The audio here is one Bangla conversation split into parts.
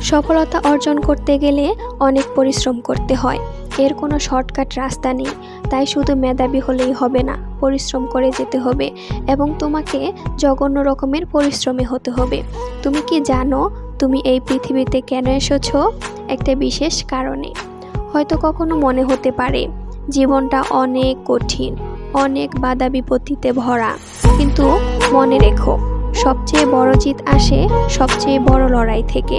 সফলতা অর্জন করতে গেলে অনেক পরিশ্রম করতে হয়। এর কোনো শর্টকাট রাস্তা নেই। তাই শুধু মেধাবী হলেই হবে না, পরিশ্রম করে যেতে হবে এবং তোমাকে জঘন্য রকমের পরিশ্রমী হতে হবে। তুমি কি জানো তুমি এই পৃথিবীতে কেন এসেছো? একটা বিশেষ কারণে। হয়তো কখনো মনে হতে পারে জীবনটা অনেক কঠিন, অনেক বাধা বিপত্তিতে ভরা, কিন্তু মনে রেখো সবচেয়ে বড় জিত আসে সবচেয়ে বড় লড়াই থেকে।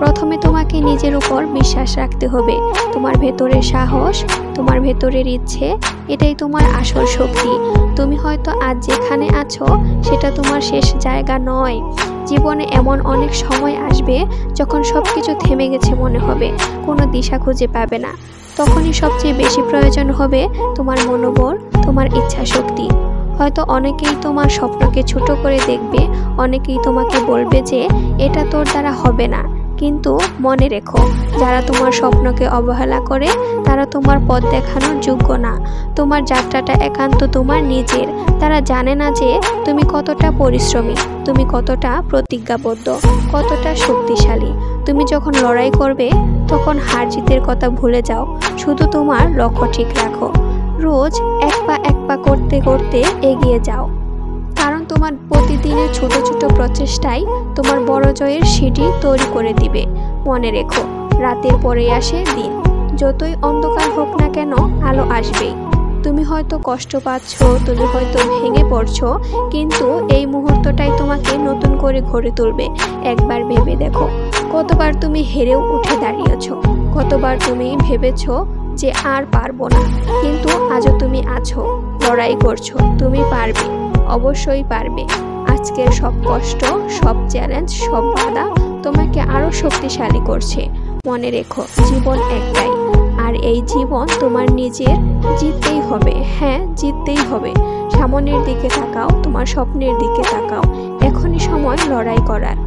প্রথমে তোমাকে নিজের উপর বিশ্বাস রাখতে হবে। তোমার ভেতরের সাহস, তোমার ভেতরের ইচ্ছে, এটাই তোমার আসল শক্তি। তুমি হয়তো আজ যেখানে আছো সেটা তোমার শেষ জায়গা নয়। জীবনে এমন অনেক সময় আসবে যখন সবকিছু থেমে গেছে মনে হবে, কোনো দিশা খুঁজে পাবে না। তখনই সবচেয়ে বেশি প্রয়োজন হবে তোমার মনোবল, তোমার ইচ্ছা শক্তি। হয়তো অনেকেই তোমার স্বপ্নকে ছোট করে দেখবে, অনেকেই তোমাকে বলবে যে এটা তোর দ্বারা হবে না। কিন্তু মনে রেখো, যারা তোমার স্বপ্নকে অবহেলা করে তারা তোমার পথ দেখানোর যোগ্য না। তোমার যাত্রাটা একান্ত তোমার নিজের। তারা জানে না যে তুমি কতটা পরিশ্রমী, তুমি কতটা প্রতিজ্ঞাবদ্ধ, কতটা শক্তিশালী। তুমি যখন লড়াই করবে তখন হার জিতের কথা ভুলে যাও, শুধু তোমার লক্ষ্য ঠিক রাখো। রোজ এক পা করতে করতে এগিয়ে যাও, কারণ তোমার প্রতিদিনের ছোট ছোট প্রচেষ্টাই তোমার বড় জয়ের সিঁড়ি তৈরি করে দিবে। মনে রেখো, রাতের পরে আসে দিন। যতই অন্ধকার হোক না কেন, আলো আসবেই। তুমি হয়তো কষ্ট পাচ্ছ, তুমি হয়তো ভেঙে পড়ছো, কিন্তু এই মুহূর্তটাই তোমাকে নতুন করে গড়ে তুলবে। একবার ভেবে দেখো, কতবার তুমি হেরেও উঠে দাঁড়িয়েছো, কতবার তুমি ভেবেছো যে আর পারবো না, কিন্তু আজও তুমি আছো, লড়াই করছো। তুমি পারবে, অবশ্যই পারবে। আজকের সব কষ্ট, সব চ্যালেঞ্জ, সব বাধা তোমাকে আরো শক্তিশালী করছে। মনে রেখো, জীবন একটাই, আর এই জীবন তোমার নিজের। জিততেই হবে, হ্যাঁ জিততেই হবে। সামনের দিকে তাকাও, তোমার স্বপ্নের দিকে তাকাও। এখনই সময় লড়াই করার।